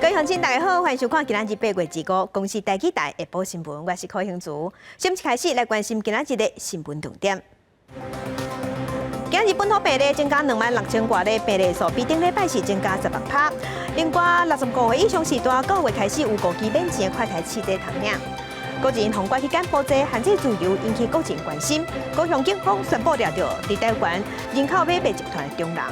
各位乡亲，大家好，欢迎收看今仔日8月2日公视台记台下晡新闻，我是柯兴竹。先开始来关心今仔日的新闻重点。今日本土病例增加26000多例，病例数比顶礼拜四增加16%。另外，65岁以上时代9月开始有5期免钱的快筛试剂通领。国际银行关期间布袋限制自由，引起国人关心。高雄警方宣布抓到伫台湾人口买卖集团的中人。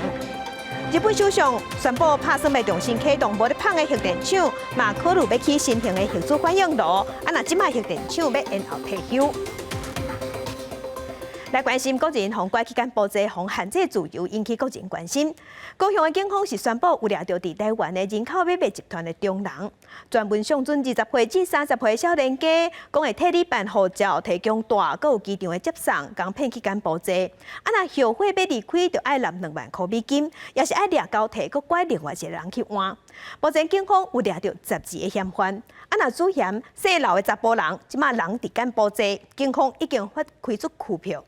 日本首相宣布，拍算要重新启动无咧胖的核电厂，嘛考虑要起新型的核子反应炉。那即卖核电厂要延后退休。来关心国际银行关期间布袋防限制自由，引起国人关心。高雄的警方是宣布有抓到伫台湾的人口买卖集团的中人，专门上准20岁至30岁少年家，讲会替你办护照、提供大，佮有机场的接送，共骗去间布袋。若后悔要离开，就爱拿2万块美金，也是爱掠交替，佮拐另外一个人去换。目前警方有抓到12个嫌犯，若主嫌细老的查甫人，即马人伫间布袋，警方已经发开出拘票。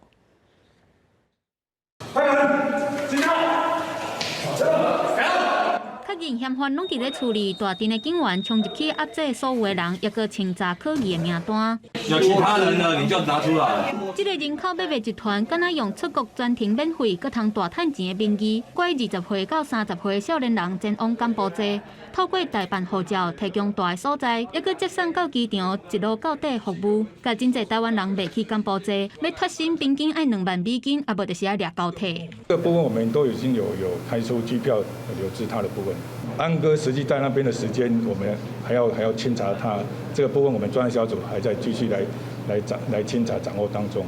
确认嫌犯拢伫咧处理，大阵的警员冲入去压制所有的人，也个清查可疑的名单。有其他人呢，你就拿出来。这个人口买卖集团，敢若用出国专程免费，佮通大趁钱的名义，拐20岁到30岁的少年人前往柬埔寨，透过代办护照、提供大的所在，也佮接送到机场，一路到底服务。甲真侪台湾人卖去柬埔寨，要脱身边境爱2万美金，啊无就是要掠交替。这个部分我们都已经有开出机票留置他的部分。安哥实际在那边的时间，我们还要清查他这个部分，我们专案小组还在继续来清查掌握当中。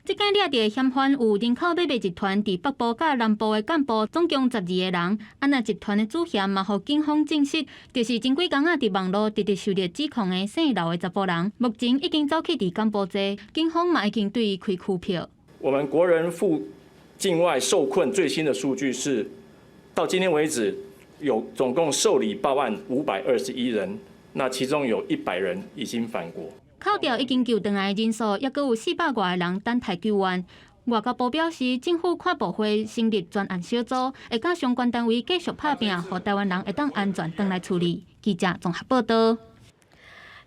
这间抓到的嫌犯有人口买卖集团伫北部甲南部的干部，总共12个人。那集团的主嫌嘛，互警方证实，就是前几工伫网络直受到指控的姓刘的查甫人，目前已经走去伫柬埔寨，警方嘛已经对伊开拘票。我们国人赴境外受困最新的数据是，到今天为止。有总共受理报案521人，那其中有100人已经返国。扣掉已经救回来的人数，也阁有400多个人等待救援。外交部表示，政府跨部会成立专案小组，会甲相关单位继续拍拼，让台湾人会当安全回来处理。记者综合报道。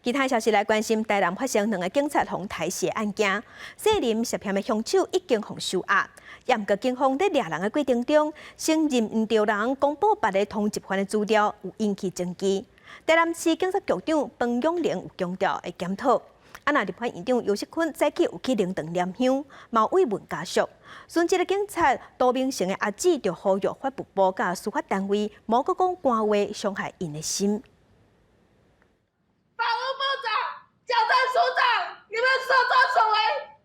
其他消息来关心，台南发生2个警察互抬死案件，涉嫌涉嫌的凶手已经互收押。也毋过，警方在抓人的过程中，承认唔对人公布别个通缉犯的资料，有引起争议。台南市警察局长彭永玲有强调会检讨。那立法院长尤锡坤早起有去灵堂念香，嘛慰问家属。孙这个警察杜明成的阿姊就呼吁法务部甲司法单位，莫阁讲官话伤害因的心。法务部长、矫正署长，你们所作所为，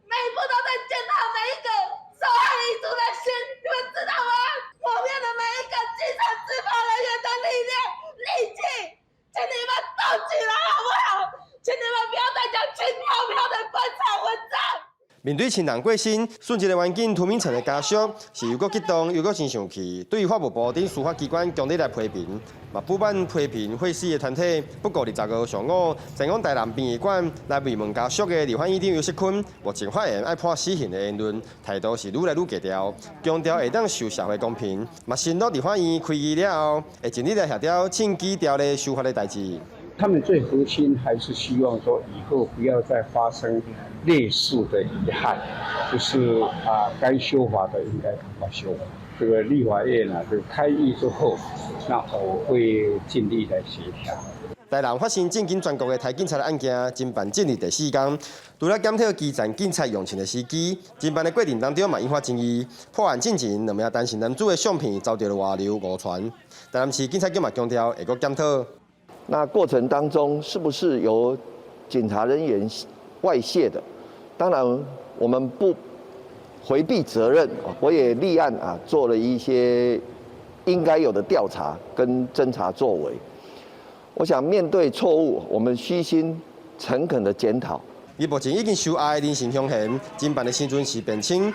每一步都在检讨每一个受害遗族的心，你们知道吗？磨灭了每一个基层执法人员的力量、力气，请你们动起来好不好？请你们不要再讲轻飘飘的官场文章。面对亲人过身，顺一个环境涂明成的家属是又搁激动又搁真生气，对于法务部等司法机关强烈来批评，嘛补办批评会师的团体，不过20号上午前往台南殡仪馆来慰问家属的立法院长尤锡坤，目前发现爱判死刑的言论，态度是愈来愈低调，强调会当受社会公平，嘛承诺立法院开议了后，会尽力来协调更低调的司法的代志。他们最核心还是希望说，以后不要再发生类似的遗憾，就是该修法的应该赶快修。这个立法院这个开议之后，那我会尽力来协调。台南发生震惊全国的台警察的案件，侦办进入第4天，除了检讨基层警察用枪的时机，侦办的过程当中嘛引发争议。破案进前，2名单身男子的相片遭到了外流误传，台南市警察局嘛强调会阁检讨。那过程当中是不是有检察人员外泄的？当然，我们不回避责任，我也立案做了一些应该有的调查跟侦查作为。我想面对错误，我们虚心诚恳的检讨。伊目前已经受押的人身凶嫌，侦办的时阵是辩称，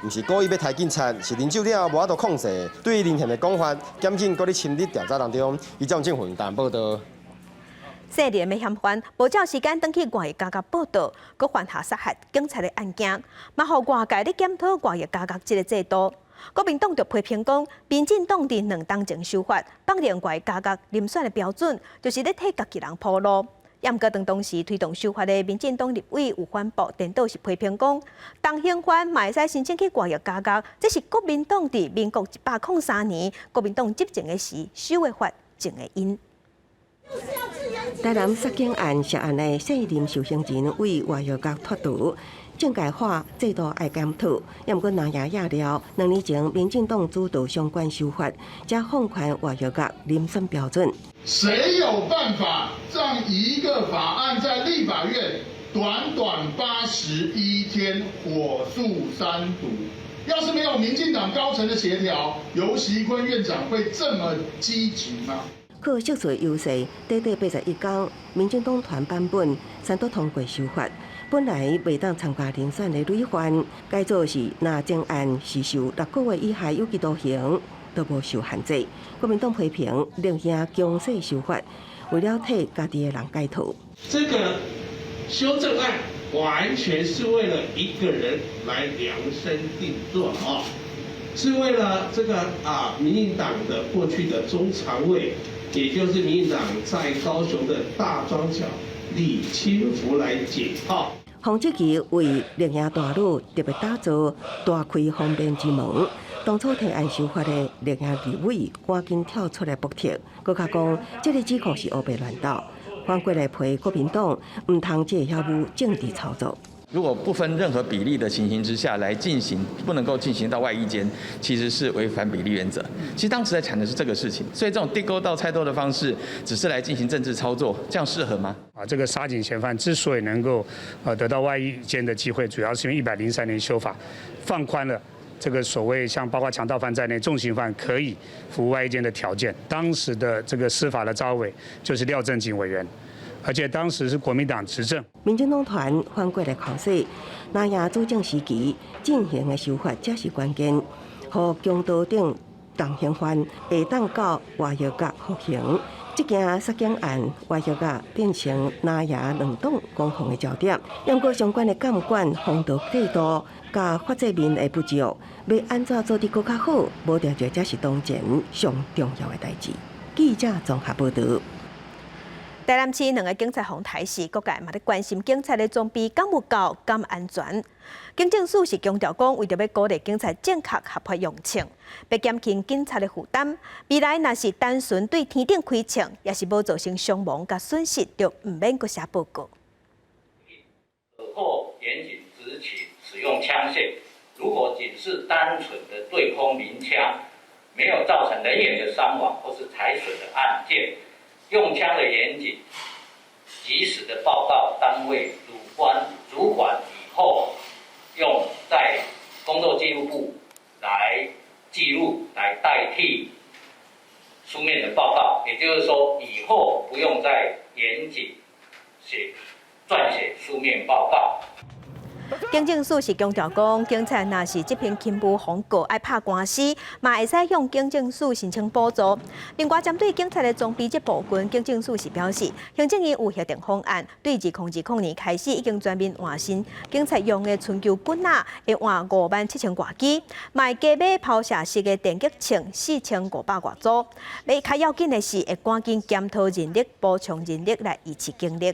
唔是故意要抬警察，是啉酒了无法度控制。对于林嫌的讲法，检警搁咧深入调查当中，以将政府台报道。涉嫌的嫌犯无照时间登去外界加报道，佮犯下杀害警察的案件，嘛互外界咧检讨外界加这个制度。国民党就批评讲，民进党伫2党前修法，放连外加角遴选的标准，就是咧替家己人铺路。也毋过，当时推动修法的民进党立委有反驳颠倒是批评讲，当刑犯嘛会使申请去外役加角，这是国民党伫民国103年国民党执政的时修的法正的因。台南杀警案涉案的4任受刑人为外役角脱逃。政界化制度爱检讨，也毋过南亚亚了2年前，民进党主导相关修法，加放宽外役角遴选标准。谁有办法让一个法案在立法院短短81天火速3读？要是没有民进党高层的协调，游锡堃院长会这么积极吗？靠色彩优势，短短81天，民进党团版本3读通过修法。本来未当参加遴选的累犯，改做是若正案是受6个月以下有期徒刑，都无受限制。国民党批评另行强势修法，为了替家己的人解脱。这个修正案完全是为了一个人来量身定做啊，是为了这个民进党的过去的中常委，也就是民进党在高雄的大庄脚李清福来解套。黄志奇为另行大路特别打造大开方便之门。当初提案修法的另行立委赶紧跳出来补贴，佮加讲这个指控是乌白乱斗，反过来批国民党唔通借遐有政治操作。如果不分任何比例的情形之下来进行，不能够进行到外衣间，其实是违反比例原则。其实当时在谈的是这个事情，所以这种地沟倒菜豆的方式，只是来进行政治操作，这样适合吗？这个杀警嫌犯之所以能够得到外衣间的机会，主要是因为103年修法放宽了这个所谓像包括强盗犯在内重刑犯可以服务外衣间的条件。当时的这个司法的召委就是廖正景委员。而且当时是国民党执政，民进党团反过来考试，南亚主政时期进行的修法才是关键，和强盗等当刑犯会当到外役角服刑。这件杀警案外役角变成南亚2党攻防的焦点，不过相关的监管风度制度甲法制面的不足，要安怎做得更较好，无条件才是当前上重要的代志。记者综合报道。台南市2个警察phòng台视，各界嘛咧关心警察的装备敢有够、敢安全。警政署是强调讲，为着要鼓励警察正确合法用枪，要减轻警察的负担。未来若是单纯对天顶开枪，也是无造成伤亡甲损失，就唔免搁写报告。可获严谨执勤使用枪械，如果仅是单纯的对空鸣枪，没有造成人员的伤亡或是财损的案件。用枪的严谨，及时的报告单位主管以后，用在工作记录簿来记录，来代替书面的报告。也就是说，以后不用再严谨撰写书面报告。警政署是强调讲，警察若是执行轻vụ防告爱拍官司，嘛会使向警政署申请补助。另外，针对警察的装备这部分，警政署是表示，行政院有协定方案，对2020年开始已经全面换新警察用的春秋棍仔，会换57000多支，嘛会加买抛射式的电击枪4500多组。要较要紧的是，会赶紧检讨人力，补充人力来维持警力。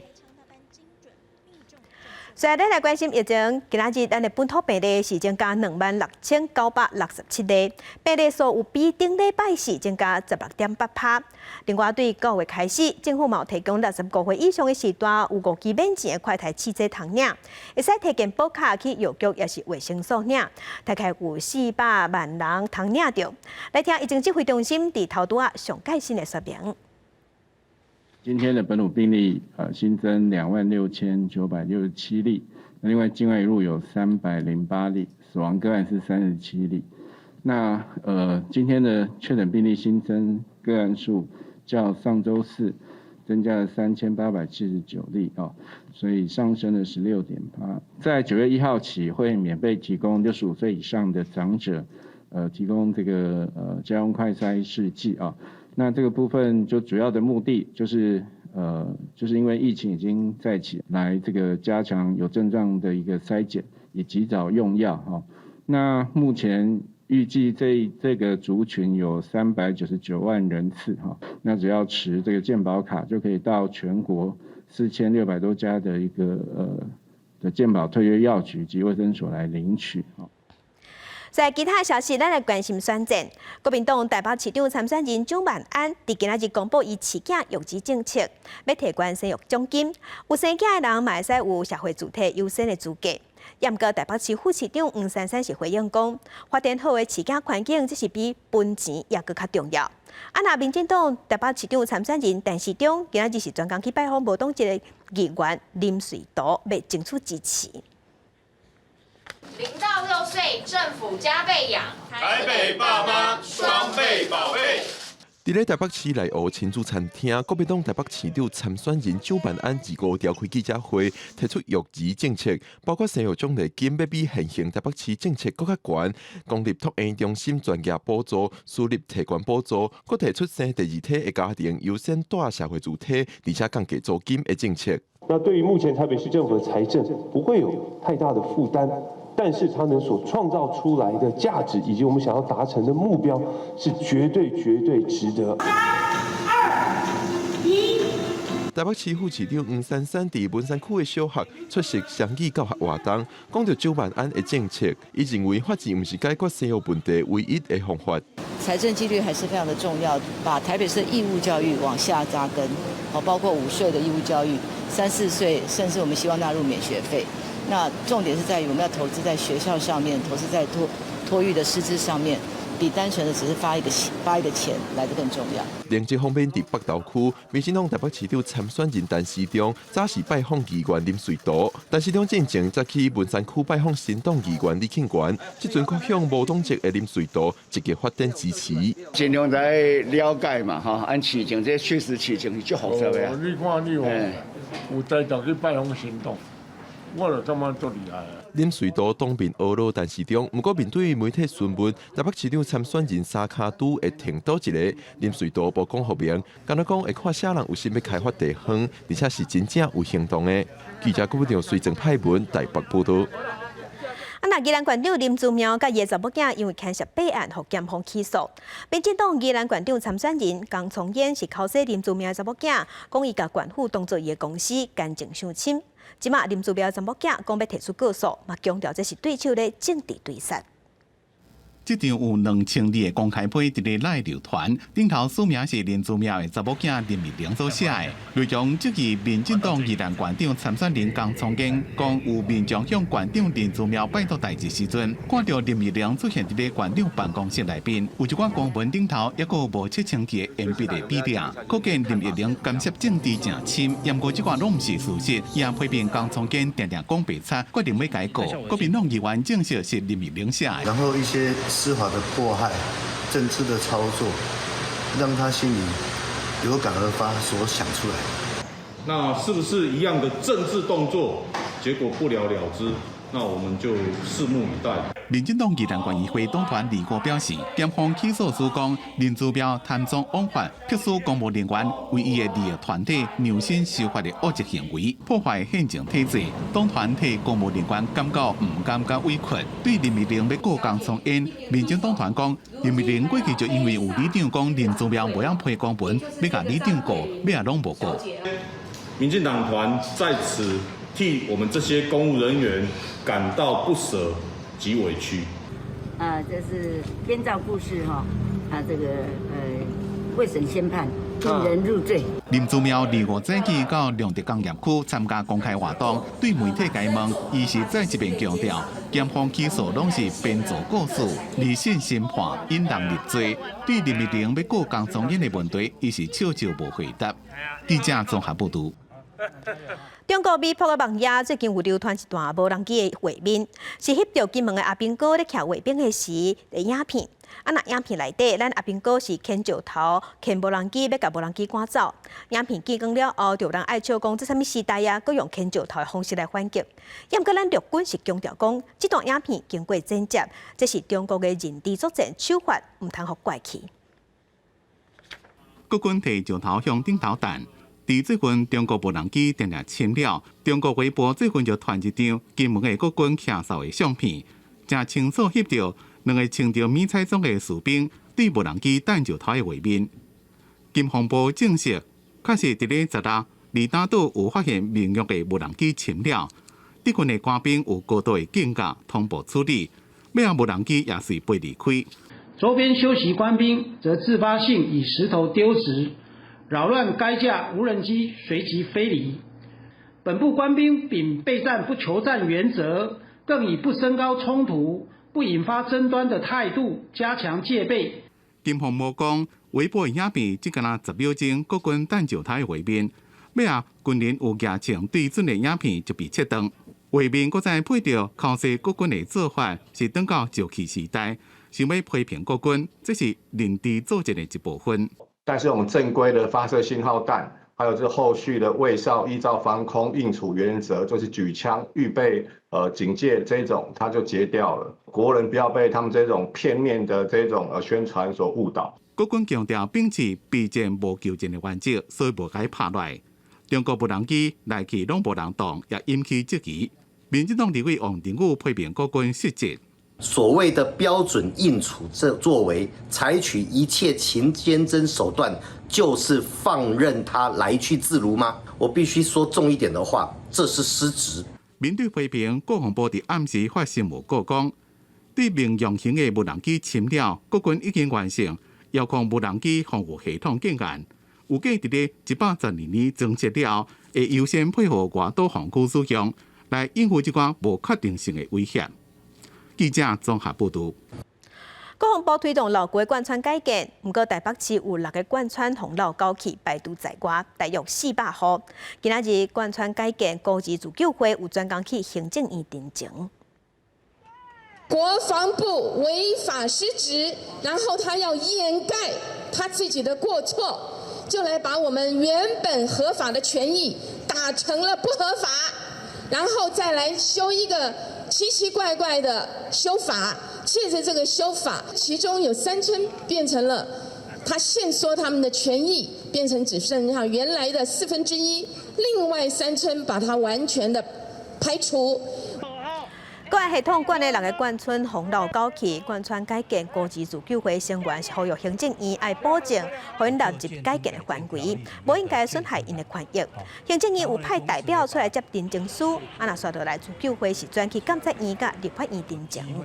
所以，咱来关心疫情。今仔日，咱的本土病例是增加26967例，病例数有比顶礼拜四增加16.8%。另外，对9月开始，政府嘛有提供65岁以上的时段有5支免钱的快筛试剂通领，会使提健保卡去药局也是卫生所领，大概有400万人通领着。来听疫情指挥中心伫头拄上盖新的说明。今天的本土病例新增26967例，另外境外移入有308例，死亡个案是37例。那今天的确诊病例新增个案数较上周四增加了3879例所以上升了16.8%。在9月1号起会免费提供65岁以上的长者提供这个家用快筛试剂那这个部分就主要的目的就是因为疫情已经在起，来这个加强有症状的一个筛检，以及早用药那目前预计这个族群有399万人次哈，那只要持这个健保卡就可以到全国4600多家的一个的健保特约药局及卫生所来领取哈。在其他消息，咱来关心选战。国民党台北市长参选人蒋万安伫今仔日公布伊饲囝育儿政策，要提悬生育奖金，有生囝的人嘛会使有社会主体优先的资格。也毋过台北市副市长黄珊珊是回应讲，发展好的饲囝环境，这是比分钱也搁较重要。啊，那民进党台北市长参选人陈时中今仔日是专工去拜访无党籍的议员林瑞图，要争取支持。0到6岁，政府加倍养。台北爸妈双倍宝贝。伫咧台北市内湖亲子餐厅，国民党台北市长参选人蒋万安25召开记者会，提出育儿政策，包括生育奖励金要比现行台北市政策更较悬，公立托婴中心专业补助、私立提悬补助，佮提出生第二胎的家庭优先带社会主体，而且降低租金的政策。那对于目前台北市政府的财政不会有太大的负担。但是它能所创造出来的价值，以及我们想要达成的目标，是绝对值得。3、2、1。台北市副市长黄珊珊伫文山区的小学出席双语教学活动，讲到蒋万安的政策，伊认为法治不是解决生育问题唯一的方法。财政纪律还是非常的重要，把台北市的义务教育往下扎根，包括5岁的义务教育，3、4岁，甚至我们希望纳入免学费。那重点是在于我们要投资在学校上面，投资在托育的师资上面，比单纯的只是发一个钱来得更重要。另一方面，伫北投区，民进党台北市长参选人陈时中早时拜访议员林瑞图，陈时中进前则去文山区拜访新党议员李庆元，即阵却向无党籍的林瑞图积极发展支持。尽量在了解嘛，哈，按市情，这确实市情是足复杂的。你看你有在就去拜访新党。我就感觉足厉害。林瑞图当面婀娜陈时中，不过面对媒体询问台北市长参选人三卡都会停倒一个，林瑞图无讲后面，敢若讲会看啥人有心要开发地方，而且是真正有行动的。记者郭部长随正派文台北报道。那宜兰县长林姿妙甲伊的查某囝因为牵涉弊案，被检方起诉。民进党宜兰县长参选人江聪燕是考试林姿妙的查某囝，讲伊甲县府当作伊的公司，感情相亲。即马林姿妙的查某囝讲要提出告诉，嘛强调这是对手的政治对杀。这场有2000字的公开批伫咧赖流传，顶头署名是林姿妙的查某囝林美玲所写的，内容即是民进党宜兰县长参选人江聪燕讲有民众向县长林姿妙拜托代志时阵，看到林美玲出现伫咧县长办公室内边，有一寡公文顶头也有无切清气的鉛笔的笔点，可见林美玲干涉政治正深，验过即寡拢毋是事实，也批评江聪燕定定讲白差，决定要改告。国民党议员证实是林美玲写的，然后一些司法的迫害、政治的操作，让他心里有感而发所想出来。那是不是一样的政治动作，结果不了了之？那我们就拭目以待。民进党宜兰县议会党团李国表示，检方起诉书讲林姿妙贪赃枉法，迫使公务人员为伊的利益团体良心守法的恶质行为，破坏宪政体制。党团替公务人员感觉唔感觉委屈。对林美玲要告江聪燕，民进党团讲林美玲过去就因为有里长讲林姿妙无用批公文，要甲里长告，咩也拢无告。民进党团在此替我们这些公务人员感到不舍及委屈。这是编造故事哈，这个未审先判，引人入罪。林姿妙25早起到良德工业区参加公开活动，对媒体解问，伊是再一遍强调，检方起诉拢是编造故事，理性审判，引人入罪。对林美玲要告江聪燕的问题，伊是笑笑无回答。记者综合报道。中国美国的网页最近有流传一段无人机的画面，是翕到金门的阿兵哥咧徛卫兵的时的影片。那影片内底，咱阿兵哥是牵石头、牵无人机，要甲无人机赶走。影片曝光了后，就有人爱笑讲，这啥物时代啊？佮用牵石头的方式来反击。也毋过，咱陆军是强调讲，这段影片经过剪接，这是中国的人质作战手法，唔通互怪去。国军摕石头向顶头弹。伫最近，中国无人机定定侵了。中国微博最近就传一张金门的国军骑扫的相片，真清楚翕到2个穿着迷彩装的士兵对无人机弹石头的画面。金防部证实，确实伫咧10日，离岛岛有发现民用的无人机侵扰，敌军的官兵有高度的警觉，同步处理，尾仔无人机也随被离开。周边休息官兵则自发性以石头丢掷，扰乱该架无人机随即飞离。本部官兵秉备战不求战原则，更以不升高冲突、不引发争端的态度加强戒备。金防部讲，微博影片只敢若10秒钟，国军弹石头的画面，尾仔军人有举枪对准的影片就被切断。画面搁再配着靠西国军的做法，是等到石器时代，想要批评国军，这是认知组织的一部分。但是我们正规的发射信号弹，还有这后续的卫哨依照防空应处原则，就是举枪预备警戒这种，它就截掉了。国人不要被他们这种片面的这种宣传所误导。国军强调秉持避战无求战的原则，所以无该拍落。中国无人机来去拢无人动，也引起质疑。民进党立委王定宇批评国军失职。所谓的标准应处作为，采取一切勤坚贞手段，就是放任他来去自如吗？我必须说重一点的话，这是失职。面对批评，国防部伫暗时发新闻稿讲，对民用型的无人机侵扰，国军已经完成遥控无人机防护系统建案，有计伫咧112年增设了，会优先配合外岛防区使用，来应付这款无确定性的威胁。记者综合报道。国防部推动老街贯穿改建，不过台北市有6个贯穿洪老高起排除在外，大约400户。今仔日贯穿改建高级自救会有专工去行政院陈情。国防部违法失职，然后他要掩盖他自己的过错，就来把我们原本合法的权益打成了不合法，然后再来修一个奇奇怪怪的修法，借着这个修法，其中有3村变成了他限缩他们的权益，变成只剩下原来的1/4，另外3村把它完全的排除。国安系统管的6个贯村洪老高起贯穿改建高级自救会成员是呼吁行政院爱保证，互因投入改建的范围，无应该损害因的权益。行政院有派代表出来接陈情书，若刷到来自救会是转去监察院甲立法院陈情。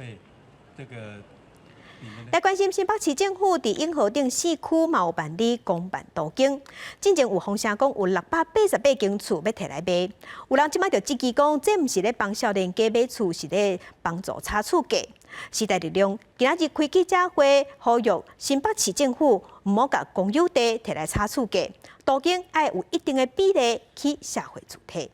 来关心新北市政府伫永和顶4区嘛有办理公办途径，之前有风声讲有688间厝要摕来卖，有人即摆就质疑讲，这毋是咧帮少年家买厝，是咧帮助差厝价。时代力量今仔日开记者会，呼吁新北市政府毋好甲公有地摕来差厝价，途径爱有一定的比例去社会主体。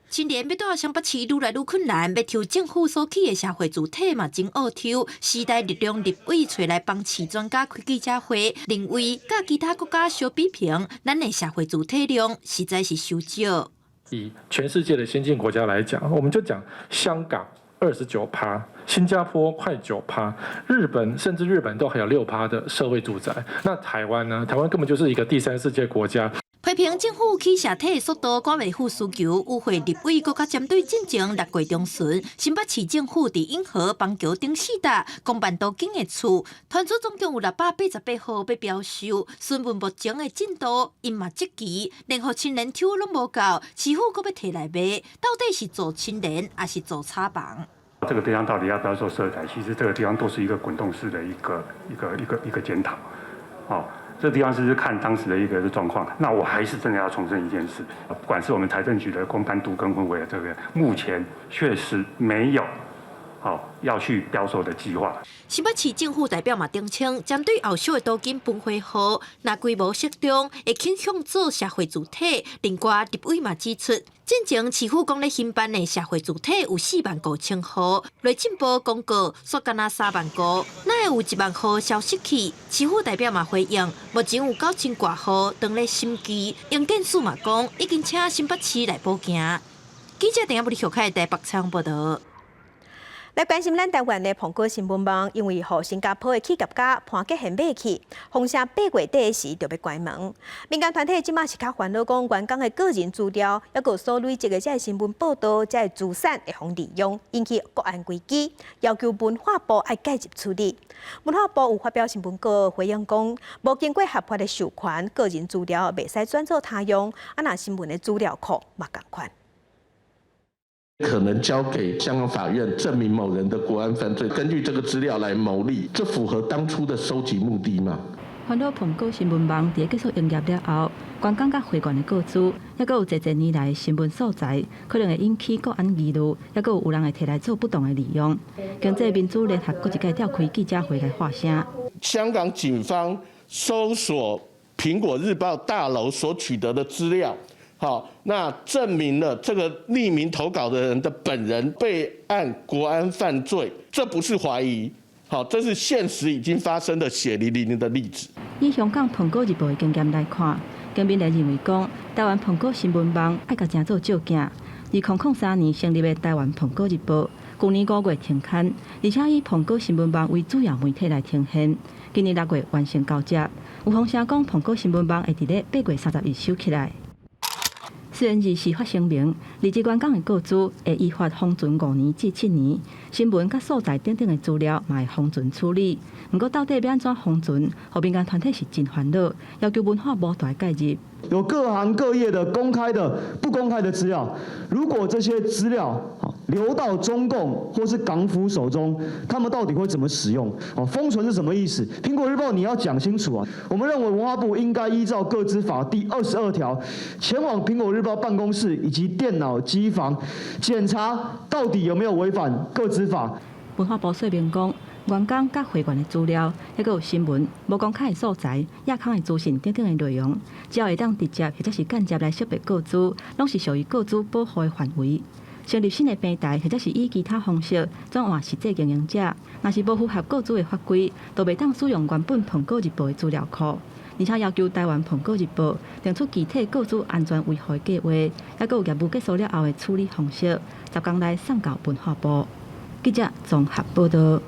青年要到新北市愈来愈困难，要抽政府所起的社会主体嘛真拗抽。时代力量立委找来帮市专家开记者会，认为甲其他国家相比评，咱的社会主体量实在是太少。以全世界的先进国家来讲，我们就讲香港29%，新加坡快9%，日本甚至日本都还有6%的社会住宅。那台湾呢？台湾根本就是一个第3世界国家。批评政府起社体的速度赶袂赴需求，与会立委更加针对进前6月中旬，新北市政府伫永和、邦桥等4笪公办途径的厝，传出总共有688户要标售，询问目前的进度，因嘛积极，连互青年抽拢无够，市府阁要摕来卖，到底是做青年还是做炒房？这个地方到底要不要做社宅？其实这个地方都是一个滚动式的一个检讨，哦。这地方是看当时的一个状况，那我还是真的要重申一件事，不管是我们财政局的公办都跟婚委的这个，目前确实没有要去标售的计划。新北市政府代表嘛澄清，针对后续的租金分配户，若规模适中，会倾向做社会主体。另外，立委嘛指出，进前市府讲咧兴办的社会主体有45000户，内政部公告说干那3万户，哪会有1万户消失去？市府代表嘛回应，目前有9000多户当咧审计，营建署嘛讲已经请新北市来补件。记者陈亚布里小凯台北采访报道。来关心咱台湾的苹果新闻网，因为和新加坡的企业家潘吉贤买起，风声8月底时就要关门。民间团体即马是较烦恼，讲员工的个人资料，还有所累积的这新闻报道，这资产会互利用，引起国安危机，要求文化部爱介入处理。文化部有发表新闻稿回应讲，无经过合法的授权，个人资料袂使转做他用，那新闻的资料库嘛同款。可能交给香港法院证明某人的国安犯罪，根据这个资料来牟利，这符合当初的收集目的吗？烦恼苹果新闻网伫结束营业了后，员工甲会员的个资，还有侪年来新闻所在，可能会引起国安疑虑，还有人会摕来做不当的利用。经济民主联合搁一届召开记者会来发声。香港警方搜索苹果日报大楼所取得的资料。好，那证明了这个匿名投稿的人的本人被按国安犯罪，这不是怀疑，好，这是现实已经发生的血淋淋的例子。以香港苹果日报的经验来看，更名来认为讲，台湾苹果新闻网爱甲正做照镜。2003年成立的台湾苹果日报，去年5月停刊，而且以苹果新闻网为主要媒体来呈现。今年6月完成交接，有风声讲苹果新闻网会伫咧8月30日收起来。虽然日时发声明，离职员工的个资会依法封存5年至7年，新闻甲所在等等的资料嘛会封存处理。不过到底要安怎封存，和民间团体是真烦恼，要求文化部来介入。有各行各业的公开的、不公开的资料，如果这些资料流到中共或是港府手中，他们到底会怎么使用？封存是什么意思？苹果日报你要讲清楚啊！我们认为文化部应该依照个资法第22条，前往苹果日报办公室以及电脑机房检查到底有没有违反个资法。文化部说明讲，员工甲会员的资料，还有新闻、无公开的素材、亚康的资讯等等的内容，只要会当直接或者是间接来识别个资，拢是属于个资保护的范围。成立新的平台，或者是以其他方式转换实际经营者，若是无符合个资的法规，都袂当使用原本苹果日报的资料库。而且要求台湾苹果日报定出具体个资安全维护计划，还有业务结束了后的处理方式，10天内送到文化部。记者综合报道。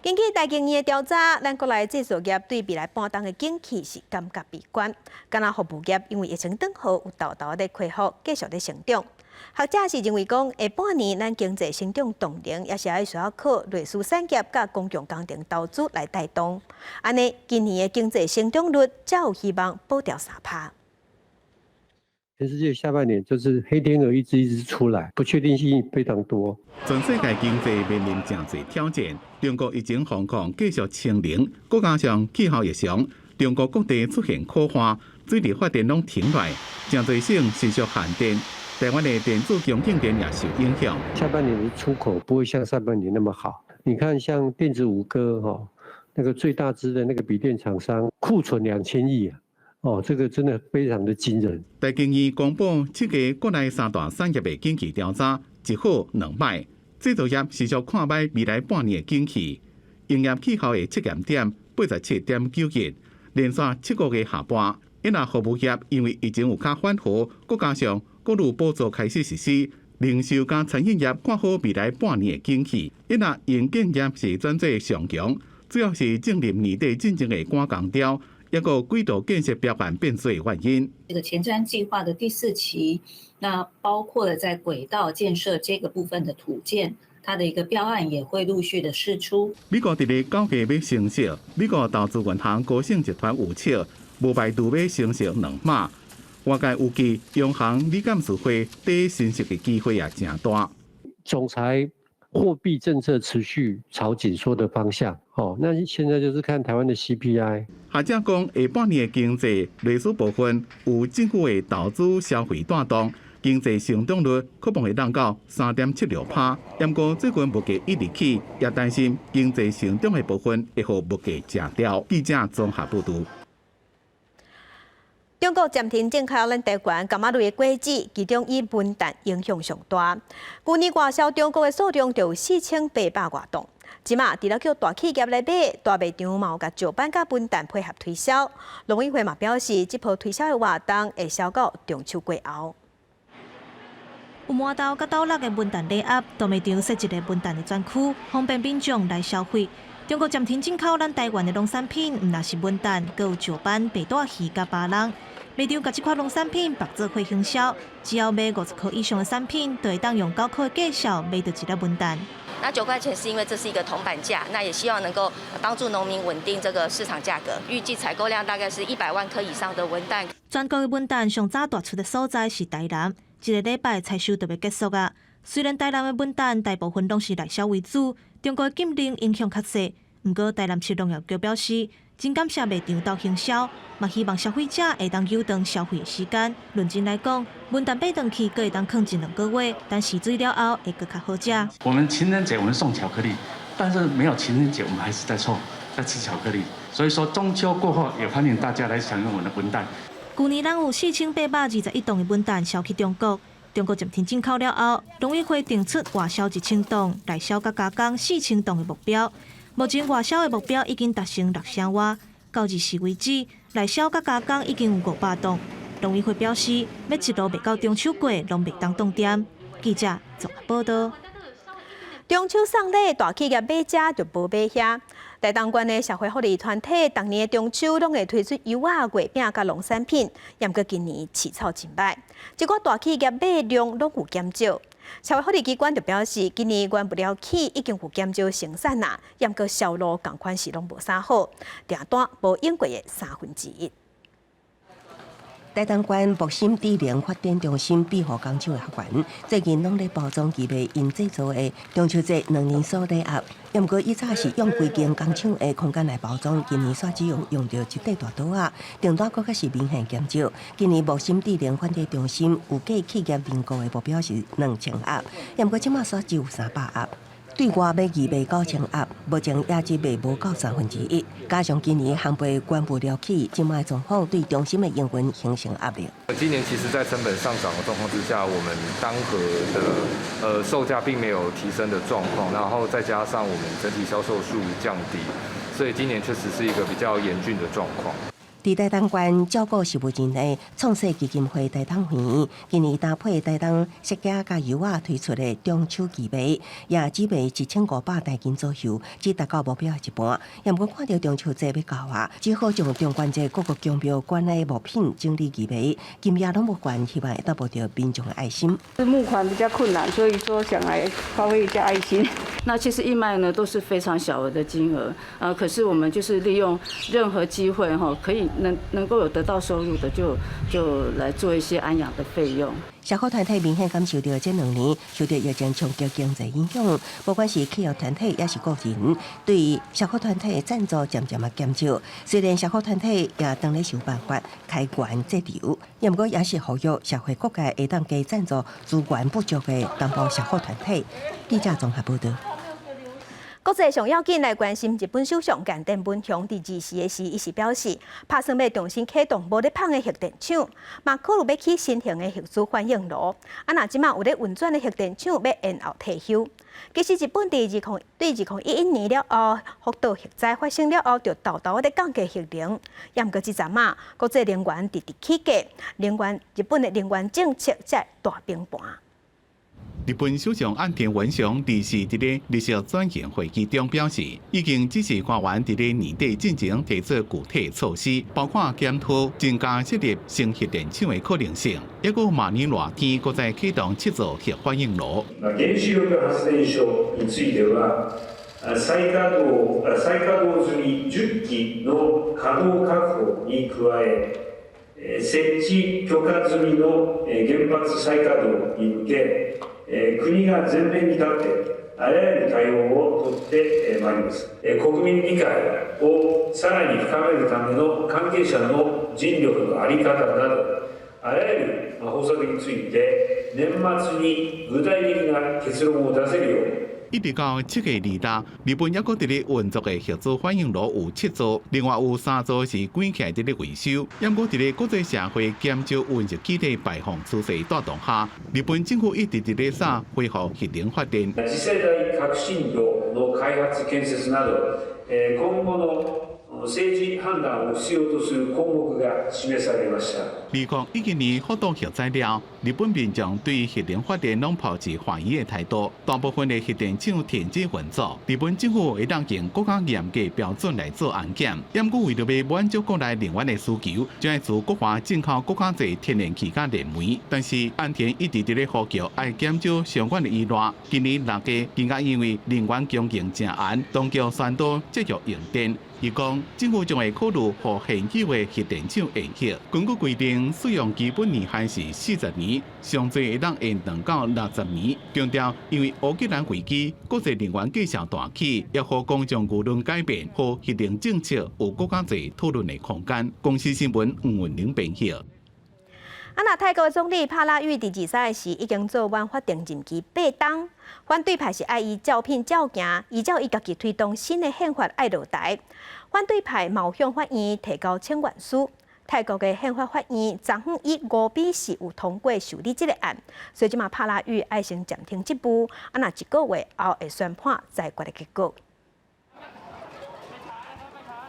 根据台经院的调查，咱国内制造业对未来半年的景气是感觉悲观。敢若服务业因为疫情转好，有豆豆的恢复，继续在成长。学者是认为讲，下半年咱经济成长动能也是需要靠类似产业甲公共工程投资来带动。安尼，今年的经济成长率才有希望保掉3%。全世界下半年就是黑天鹅一只出来，不确定性非常多。全世界经济面临真侪挑战，中国疫情防控继续清零，再加上气候异常，中国各地出现可化，水利发电拢停摆，真侪省持续限电。台湾的电子供应链也受影响。下半年的出口不会像上半年那么好。你看，像电子五哥那个最大支的那个笔电厂商库存2000亿啊。这个真的非常的惊人。台经院公布7个国内3大产业的景气调查，一好2歹。制造业持续看歹未来半年的景气，营业气候的测验点87.9日，连续7个月下滑。那服务业因为疫情有较缓和，再加上各路补助开始实施，零售甲餐饮业看好未来半年的景气。那营建业是转做上强，主要是正入年底进行的赶工调。一个轨道建设标案变最原因。这个前瞻计划的第4期，那包括了在轨道建设这个部分的土建，它的一个标案也会陆续的释出。美国伫咧9月要升息，美国投资银行高盛集团预测，无排除要升息2码。外界预计，央行理监事会第一升息的机会也真大。总裁货币政策持续朝紧缩的方向。那现在就是看台湾的 CPI。学者讲，下半年的经济类似部分有政府的投资消费带动，经济成长率可能会降到3.76%。不过最近物价一直起，也担心经济成长的部分会互物价吃掉。记者综合报道。中国暂停进口咱台湾柑仔类的果子，其中以文旦影响上大。去年外销中国的数量就有4800多吨。即马除了叫大企业来买，大卖场嘛有甲石斑甲文旦配合推销。农委会嘛表示，这波推销的活动会销到中秋过后。有满豆甲斗六的文旦礼盒，都卖场设一个文旦的专区，方便民众来消费。中国暂停进口咱台湾的农产品，唔但是文旦，阁有石斑、白带鱼甲巴郎。卖场甲这款农产品绑做会行销，只要买50块以上的产品，就会当用9块的价销买到一粒文旦。那9块钱是因为这是一个铜板价，那也希望能够帮助农民稳定这个市场价格。预计采购量大概是100万颗以上的文旦。全国的文旦上早大出的所在是台南，一个礼拜采收就要结束啊。虽然台南的文旦大部分拢是内销为主，中国的禁令影响较细。不过台南市农业局表示，真感谢卖场斗行销，嘛希望消费者会当优长消费的时间。论斤来讲，文旦买回去，阁会当放1、2个月，但洗水了后会阁较好食。我们情人节我们送巧克力，但是没有情人节我们还是在吃巧克力。所以说中秋过后，也欢迎大家来享用我们的文旦。去年咱有4821吨的文旦销去中国。中国暂停进口了后，农委会定出外销1000吨，内销甲加工4000吨的目标。目前外销的目标已经达成6000瓦，到日时为止，内销甲加工已经有500吨。农委会表示，要一路卖到中秋过，拢袂当冻点。记者综合报道。中秋送礼，大企业买遮就无买遐。台东县的社会福利团体，逐年的中秋拢会推出油啊、月饼甲农产品，也过今年起草真歹，结果大企业买量拢有减少。社会福利机关就表示，今年原物料起已经有减少生产啦，也过销路共款是拢无啥好，订单无用过的1/3。台东县木心智能发展中心庇护工厂的学员，最近拢咧包装具备因制作的中秋节2年所礼盒。也毋过，以早是用规间工厂的空间来包装，今年煞只用到一块大刀啊，订单佫较是明显减少。今年木心智能发展中心有计企业认购的目标是2000盒，也毋过即马煞只有300盒。对外要29000盒，目前也只卖无到1/3。加上今年烘焙原物料起，即卖状况对中心的营运形成压力。今年其实在成本上涨的状况之下，我们单盒的售价并没有提升的状况，然后再加上我们整体销售数降低，所以今年确实是一个比较严峻的状况。伫台东县照顾事务人的创世基金会台东园，今年搭配台东雪茄甲油啊推出的中秋季卖，也只卖1500台斤左右，只达到目标的一半。也毋过看到中秋节要到啊，只好将中关节各个奖标馆内的物品整理齐备，金额拢无悬，希望会达到着民众的爱心。募款比较困难，所以说想来发挥一下爱心。那其实义卖呢都是非常小额的金额，可是我们就是利用任何机会可以能够有得到收入的，就来做一些安养的费用。社福团体明显感受到这2年受到疫情冲击经济影响，不管是企业团体也是个人，对社福团体的赞助渐渐减少。虽然社福团体也当咧想办法开源节流，也毋过也是呼吁社会各界会当加赞助资源不足的东部社福团体。记者综合报道。国际上要紧来关心日本首相菅义伟兄弟24日时，伊是表示，打算要重新启动无咧放的核电厂，嘛考虑要起新型的核子反应炉。若即马有咧运转的核电厂要延后退休。其实日本伫2011年了后，福岛核灾发生了后，就豆豆咧降低核能。也毋过即阵嘛，国际能源直起价，日本的能源政策才大崩盘。日本首相岸田文雄24日咧日式转型会议中表示，已经指示官员伫咧年底进行提出具体措施，包括检讨增加设立新核電廠的可能性，抑有明年热天搁再启動7座核反應爐。原子力発電所については、再稼働済み10基の稼働確保に加え、設置許可済みの原発再稼働に向け、国が前面に立ってあらゆる対応を取ってまいります。国民理解をさらに深めるための関係者の尽力の在り方など、あらゆる方策について年末に具体的な結論を出せるように。一直到7月2日，日本还阁伫咧运作的核子反应炉有7座，另外有3座是关起来伫咧维修。也阁伫咧国际社会减少温室气体排放趋势带动下，日本政府一直伫咧杀恢復核能發電。次世代革新炉の開発建設など、今後の政治判断を必要とする項目が示されました。2011年福岛核灾了，日本民众对核能发电拢抱持怀疑的态度，大部分的核电厂停止运作。日本政府会当用更加严格标准来做安检，不过为了要满足国内能源的需求，将会自国外进口更加侪天然气甲燃煤。但是岸田一直伫咧呼叫爱减少相关的依赖。今年6月，更加因为能源供应正安，当局宣布继续用电。伊讲，政府将会考虑和现有的核电厂延续。根据规定，使用基本年限是40年，上最会当延长到60年。强调，因为乌克兰危机，国际能源计价大起，也和公众舆论改变和核能政策有更加侪讨论的空间。公司新闻黄文玲编译。那泰国总理帕拉育第2赛时已经做完法定任期8冬，反对派是爱伊照聘照行，依照伊家己推动新的宪法爱落台。反对派冒向法院提交请愿书。泰国的宪法法院昨昏以5-4有通过受理这个案，所以即马帕拉育爱先暂停职务，那1个月后会宣判裁决的结果。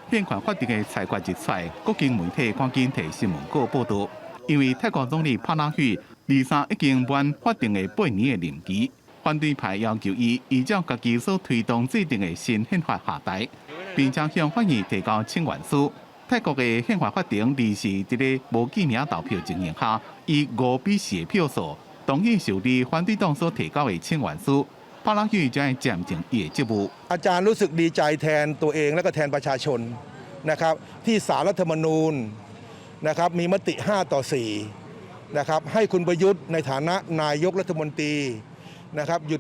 宪法法庭的裁决一出，国境媒体赶紧摕新闻稿报道。因为泰国总理帕拉育23已经满法定的8年的任期，反对派要求伊依照家己所推动制定的新宪法下台，并且向法院提交请愿书。泰国的宪法法庭24伫咧无记名投票情形下，以5-4的票数同意受理反对党所提交的请愿书。帕拉育将会暂停伊的职务。อาจารย์รู้สึกดีใจแทนตัวเองและก็แทนประชาชนนะครับที่ศาลรัฐธรรมนูญนะครับมีมติ5-4นะครับให้คุณประยุทธ์ในฐานะนายกรัฐมนตรีนะครับหยุด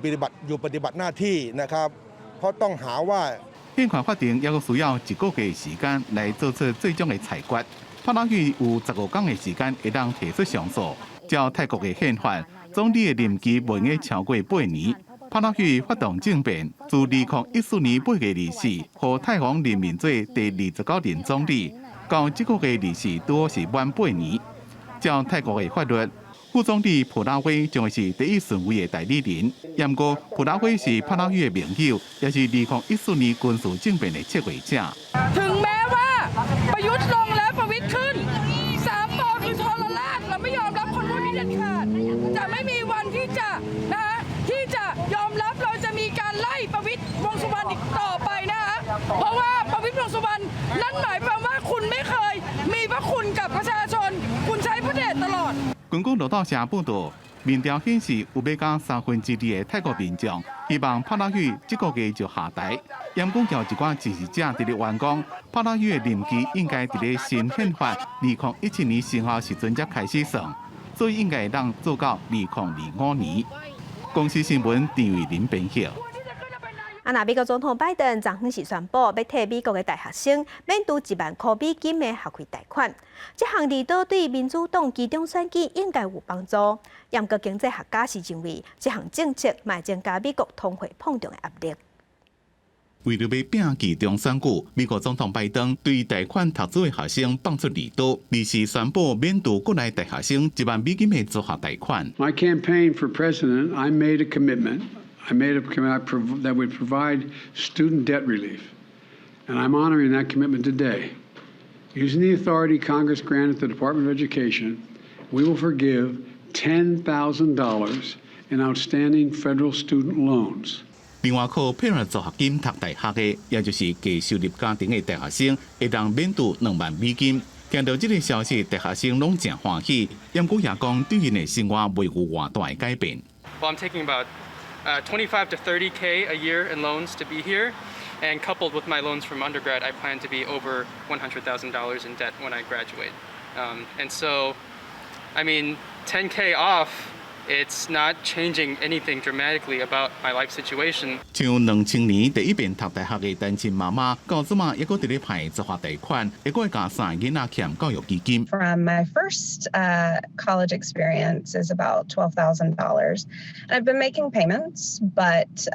ปฏิบัติหน้าที่นะครับเพราะต้องหาว่า宪法法庭也需要1个月的时间来做出最终的裁决。帕拉育有15天的时间会当提出上诉。照泰国的宪法，总理的任期不应超过8年。帕拉育发动政变，自2014年8月离世，和泰皇任命做第29任总理。到这个月离世，拄好是满8年。照泰国的法律，副总理普拉威将会是第1顺位的代理人。不过，普拉威是帕拉育的盟友，也是2014年军事政变的策划者。ถึงแม้ว่าประยุทธ์ลงแล้วประวิตรขึ้น3 ป.คือทรราชเราไม่ยอมรับคนพวกนี้เด็ดขาดจะไม่มีวันที่จะยอมรับเราจะมีการไล่ประวิตรวงษ์สุวรรณอีกต่อไปนะคะเพราะว่าประวิตรวงษ์สุวรรณนั่นหมายความว่าคุณไม่เคยมีพระคุณกับประชาชนคุณใช้พระเดชตลอด。根据路透社报道，民调显示有要到2/3的泰国民众希望帕拉育这个月就下台。也讲有一寡支持者伫咧冤讲，帕拉育的任期应该伫咧新宪法2017年生效时阵才开始算，所以应该会当做到2025年。公司新闻郑伟林编辑。那美国总统拜登昨昏是宣布，要替美国的大学生免除1万块美金的学费贷款。这项利多对民主党其中选举应该有帮助。不过经济学家是认为，这项政策嘛增加美国通货膨胀的压力。为了要摒弃中选举，美国总统拜登对贷款读书的学生放出利多，24宣布免除国内大学生1万美金的助学贷款。My campaign for president, I made a commitment. I made a commitment that would provide student debt relief, and I'm honoring that commitment today. Using the authority Congress granted the Department of Education, we will forgive $10,000 in outstanding federal student loans. 另外，靠配合助学金读大学的，也就是低收入家庭的大學生，會當免除2萬美金。聽到這個消息，大學生攏真歡喜，不過也講對因的生活未有偌大的改變。Well, I'm taking about 25 to 30K a year in loans to be here, and coupled with my loans from undergrad, I plan to be over $100,000 in debt when I graduate. And so, I mean, 10K off. It's not changing anything dramatically about my life situation. 像2000年第一遍讀大學嘅單親媽媽，到即馬一個伫咧派助學貸款，一個加3囡仔欠教育基金。From my first college experience is about $12,000. I've been making payments, but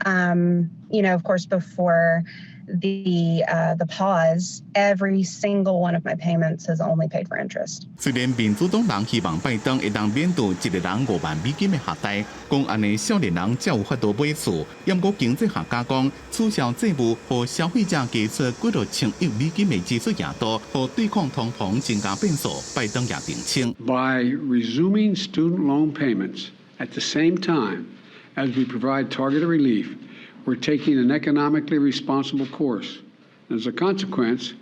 you know, of course, before the pause, every single one of my payments has only paid for interest. 虽然民主党人希望拜登会当免除一个人5万美金的学贷，讲安尼少年人才有法度买厝，不过经济学家讲，取消债务和消费者加出几落千亿美金的支出额度，和对抗通膨增加变数，拜登也澄清。By resuming student loan payments at the same time as we provide targeted relief, we're taking an economically responsible course. As a consequence,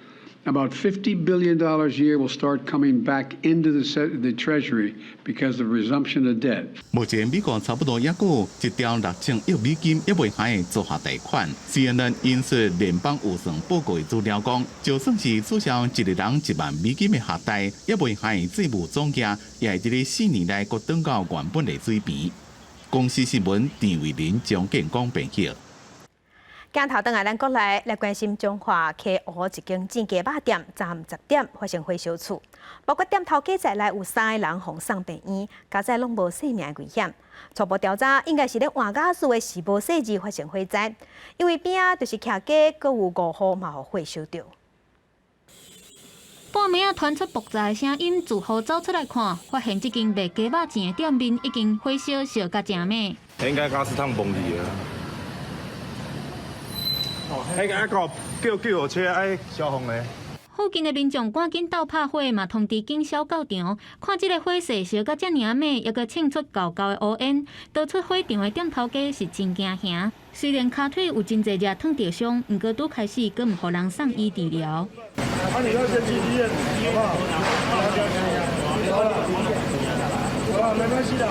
about $50 billion a year will start coming back into the Treasury because of resumption of debt. 目前美国差不多也有1兆6000亿美金也未还的租客贷款。CNN 引述联邦预算报告的资料讲，就算是取消一个人1万美金的学贷，也未还的债务总额，也会在4年内搁转到原本的水平。公司新闻郑伟林、张建光编辑。镜头转来，咱国内来关心中华溪湖一间正价肉店，昨暗10点发生火烧厝，包括店头家在内有3个人送上病院，加在拢无性命危险。初步调查应该是咧换家厝的时无细致发生火灾，因为边啊就是徛家，阁有5户嘛互火烧着。半暝传出爆炸的声音，住户走出来看，发现这间卖鸡肉店的店面已经火烧烧甲正美。应该刚是趟崩去的。迄个叫救护车，爱消防的。附近的民众赶紧斗拍火，嘛通知警消到场。看这个火势烧甲遮尔美，还阁庆出厚厚的乌烟。逃出火场的店头家是真惊吓，虽然骹腿有真侪热烫着伤，毋过拄开始阁毋互人送医治疗。你要先去医院，好不好？没关系的，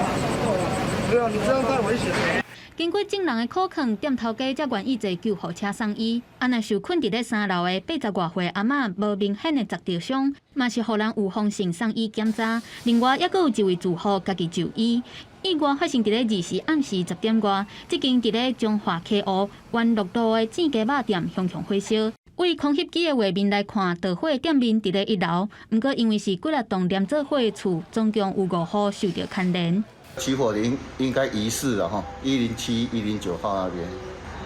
没有，你这样太危险了。经过众人的苦劝，店头家才愿意坐救护车送医。啊，若受困伫咧3楼的80多岁阿嬷，无明显的砸着伤，嘛是互人有风险送医检查。另外，还阁有一位住户家己就医。意外发生伫咧20时暗时10点外，这间伫咧中华溪湖湾6路的正价肉店熊熊火烧。为空翕机的画面来看，导火的店面伫咧1楼，毋过因为是几啊栋连做伙的厝，总共有5户受到牵连。起火点应该疑似了哈，107、109号那边。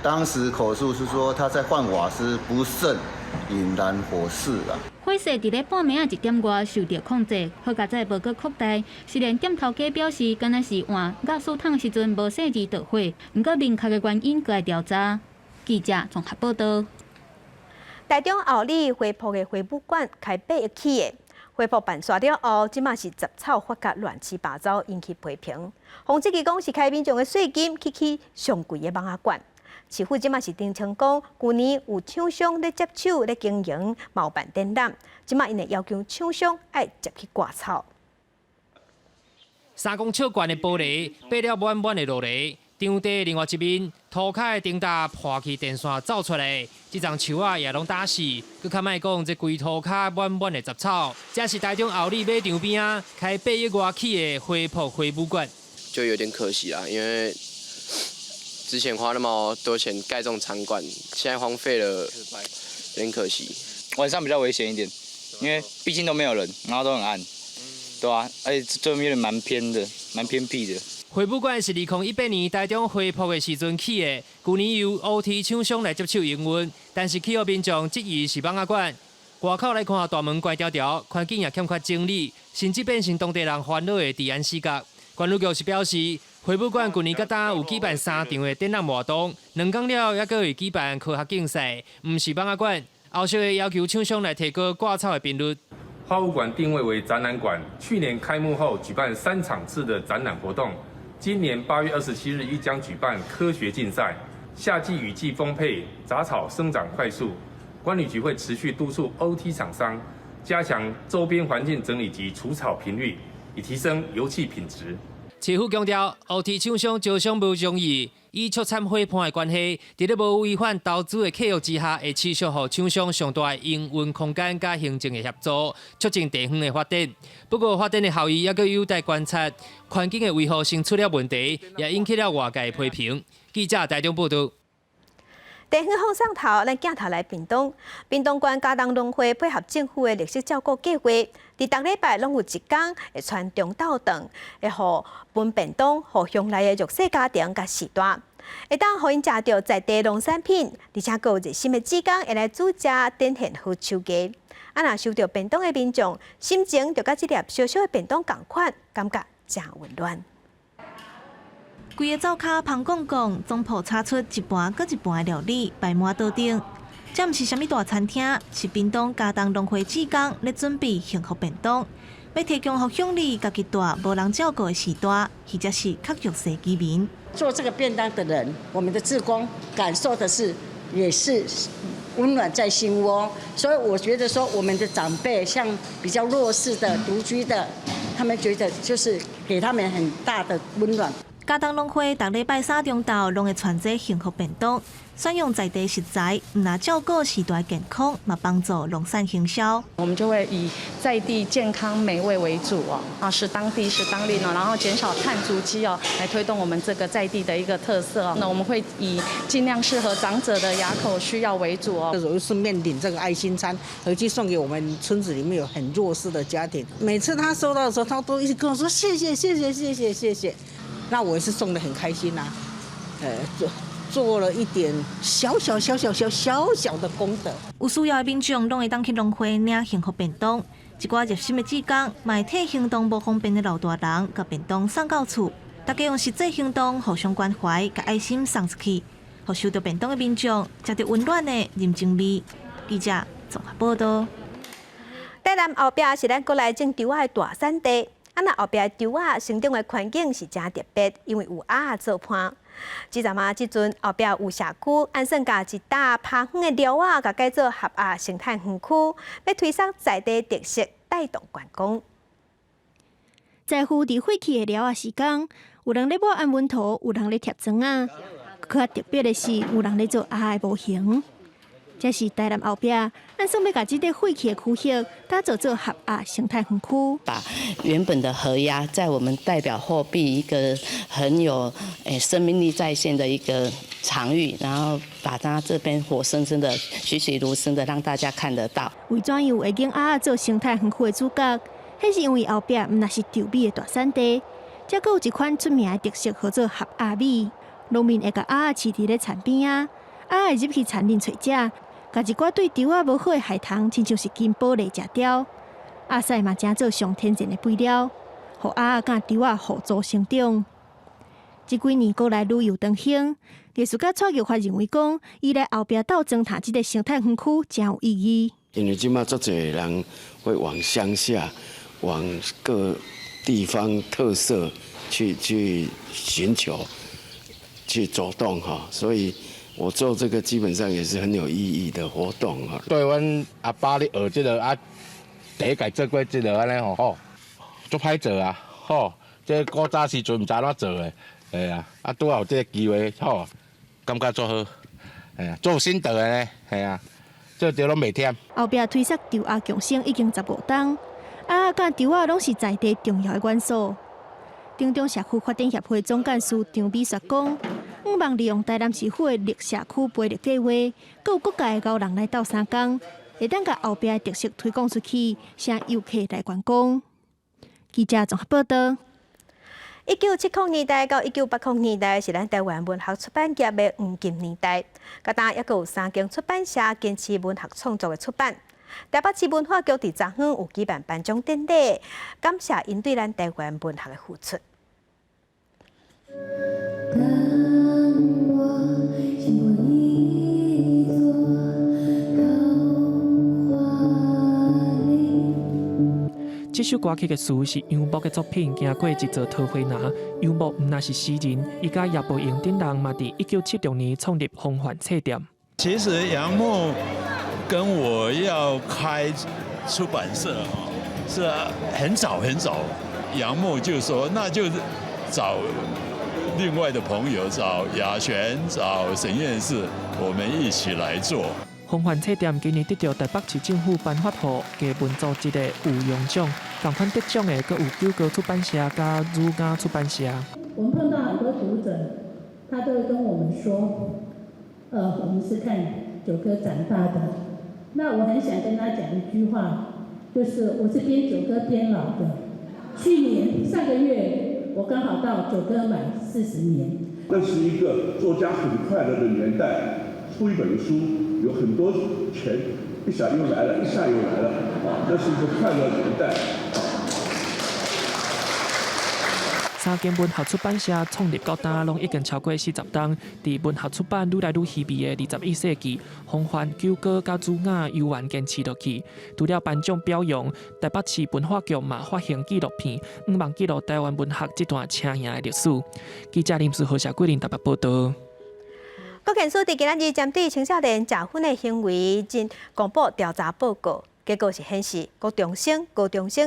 当时口述是说他在换瓦斯，不慎引燃火势了。火势伫咧半暝1点外受到控制，好佳在无阁扩大。虽然店头家表示，敢若是换压缩桶时阵无细致导火，毋过明确的原因搁来调查。记者综合报道。台中后里花圃的花舞馆开8日起的。花圃办煞了后，即马是杂草发甲乱七八糟，引起批评。洪志奇讲是开民众的税金去上贵的网仔馆。市府即马是澄清讲，旧年有厂商咧接手咧经营，冇办展览，即马因会要求厂商爱接去割草。3公尺悬的玻璃，爬了满满的落嚟。场地另外一面，涂骹的灯搭破去电线走出来，这丛树啊也拢打死。佮较莫讲，这规涂骹满满的杂草，这是台中后里马场边啊开8亿外起的花圃花舞馆，就有点可惜啦，因为之前花那么多钱盖这种场馆，现在荒废了，有点可惜。晚上比较危险一点，因为毕竟都没有人，然后都很暗，对啊，而且这边有点蛮偏的，蛮偏僻的。花舞馆是2018年台中花圃的时阵起的，去年由 OT 厂商来接手营运，但是气候民众质疑是网仔馆。外口来看，大门关条条，环境也欠缺整理，甚至变成当地人烦恼的治安死角。管理局是表示，花舞馆去年甲当有举办3场的展览活动，2天了还阁会举办科学竞赛，唔是网仔馆。后续会要求厂商来提高割草的频率。花舞馆定位为展览馆，去年开幕后举办3场次的展览活动。今年8月27日亦将举办科学竞赛。夏季雨季丰沛，杂草生长快速，管理局会持续督促 OT 厂商加强周边环境整理及除草频率，以提升油气品质。市府强调 ，OT 厂商招商无容易，以促参花圃的关系，伫咧无违反投资的契约之下，会持续予厂商上大的营运空间甲行政的协助，促进地方的发展。不过，发展的效益也阁有待观察，环境的维护性出了问题，也引起了外界批评。记者台中报道。地方放上头，咱镜头来屏东。屏东县家当农会配合政府的绿色照顾计划，伫逐礼拜拢有一天会传中昼顿，会互分便当，互乡内的弱势家庭甲时段。会当互因食到在地农产品，而且还有热心的职工会来煮食展现好手艺。若收到便当的民众，心情就甲这粒小小的便当同款，感觉真温暖。规个灶骹香讲讲，总铺炒出一盘搁一盘的料理，摆满桌顶。这毋是啥物大餐厅，是屏东嘉东农会职工咧准备幸福便当，要提供互乡里家己大无人照顾的时代，或者是较弱势居民。做这个便当的人，我们的志工感受的是，也是温暖在心窝。所以我觉得说，我们的长辈像比较弱势的、独居的，他们觉得就是给他们很大的温暖。嘉东农会逐礼拜三中昼拢会传这幸福便当，选用在地食材，唔但照顾时代健康，嘛帮助农产行销。我们就会以在地健康美味为主哦，是当地是当地呢，然后减少碳足迹哦，来推动我们这个在地的一个特色哦。那我们会以尽量适合长者的牙口需要为主哦。我就顺便领这个爱心餐回去送给我们村子里面有很弱势的家庭。每次他收到的时候，他都一直跟我说谢谢谢谢谢谢谢谢。那我也是送得很开心呐，做了一点小小的功德。有需要的民众拢会当去农会领幸福便当，一寡热心的志工，卖替行动无方便的老大人，甲便当送到厝。大家用实际行动互相关怀，甲爱心送出去，互收到便当的民众食到温暖的人情味。记者综合报道。台南后壁是咱国内种稻仔的大产地。那后壁稻仔生长的环境是真特别，因为有鸭做伴。即阵即阵后壁有社区，安算甲一搭爬远的寮仔，甲改做合鸭生态园区，要推送在地特色，带动观光。在乎伫废弃的寮仔时间，有人咧抹安稳土，有人咧贴砖啊。更较特别的是，有人咧做鸭的模型。这是台南后壁，按算要甲这个废弃的区域打造做合鸭生态园区。把原本的河鸭，在我们代表货币一个很有生命力在线的一个场域，然后把它这边活生生的、栩栩如生的让大家看得到。为怎样会用鸭做生态园区的主角？迄是因为后壁毋但是稻米的大产地，则佫有一款出名的特色，叫做合鸭米。农民会甲鸭饲伫咧田边啊，鸭会入去田林找食。甲一寡对稻仔无好的害虫，亲像是金宝类食掉。鸭屎嘛，正做上天然的肥料，互鸭甲稻仔互助成长。这几年国内旅游当兴，艺术家蔡玉华认为讲，伊来后壁斗争塔这个生态园区真有意义。因为即马足侪人会往乡下、往各地方特色去寻求、去走动哈，所以。我做这个基本上也是很有意义的活动啊。对阮阿爸咧学这个啊，第一届做过这个安尼吼，足歹做啊，吼，这古早时阵唔知安怎做的，系啊，啊拄好有这个机会，吼，感觉足好，系啊，足有心得的呢，系啊，做着拢袂忝。后壁推测稻鸭共生已经15档，鸭甲稻仔拢是在地重要的元素。中中社区发展协会总干事张美雪讲。希望利用台南市府的绿社区培育计划，佮有各界的高人来斗相共，会当甲后壁的特色推广出去，向游客来观光。记者综合报道。1970年代到1980年代是咱台湾文学出版业的黄金年代，甲当也有3间出版社坚持文学创作的出版。台北市文化局伫昨昏有举办颁奖典礼，感谢因对咱台湾文学的付出。这首歌曲的词是杨牧的作品，经过一座桃花拿。杨牧唔那是诗人，伊甲叶伯英等人嘛，伫1976年创立风帆册店。其实杨牧跟我要开出版社是很早很早，杨牧就说那就找另外的朋友，找雅璇、找沈燕士，我们一起来做。风帆册店今年得到台北市政府颁发予艺文组织的有用奖，同款得奖的阁有九歌出版社加儒家出版社。我们碰到很多读者，他都会跟我们说，我们是看九歌长大的。那我很想跟他讲一句话，就是我是编九歌编老的。上个月我刚好到九歌满40年，那是一个作家很快乐的年代，出一本书有很多钱，一下又来了，一下又来了，那是一个快乐年代。三间文学出版社创立到今，拢已经超过40档。伫文学出版愈来愈稀微的21世纪，风帆、九歌、甲朱雅悠然坚持落去。除了颁奖表扬，台北市文化局嘛发行纪录片，希望记录台湾文学这段青叶的历史。记者林思豪、谢桂林台北报道。国检署伫今仔日针对青少年食薰的行为进公布调查报告，结果是显示，高中生、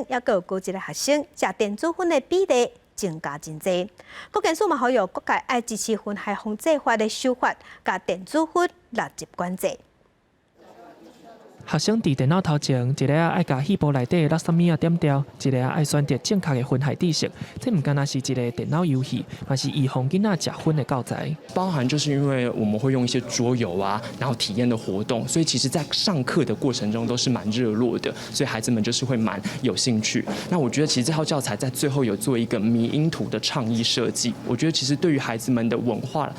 也有高一个学生食电子薰的比例增加真侪。国检署嘛呼吁各界爱支持薰害防治法的修法，甲电子薰纳入管制。学生伫电脑头前，一个爱甲细胞内底的垃圾物点掉，一个爱选择正确的薰害知识。这唔单单是一个电脑游戏，嘛是预防囡仔食薰的教材。包含就是因为我们会用一些桌游啊，然后体验的活动，所以其实在上课的过程中都是蛮热络的，所以孩子们就是会蛮有兴趣。那我觉得其实这套教材在最后有做一个迷因图的倡议设计，我觉得其实对于孩子们的文化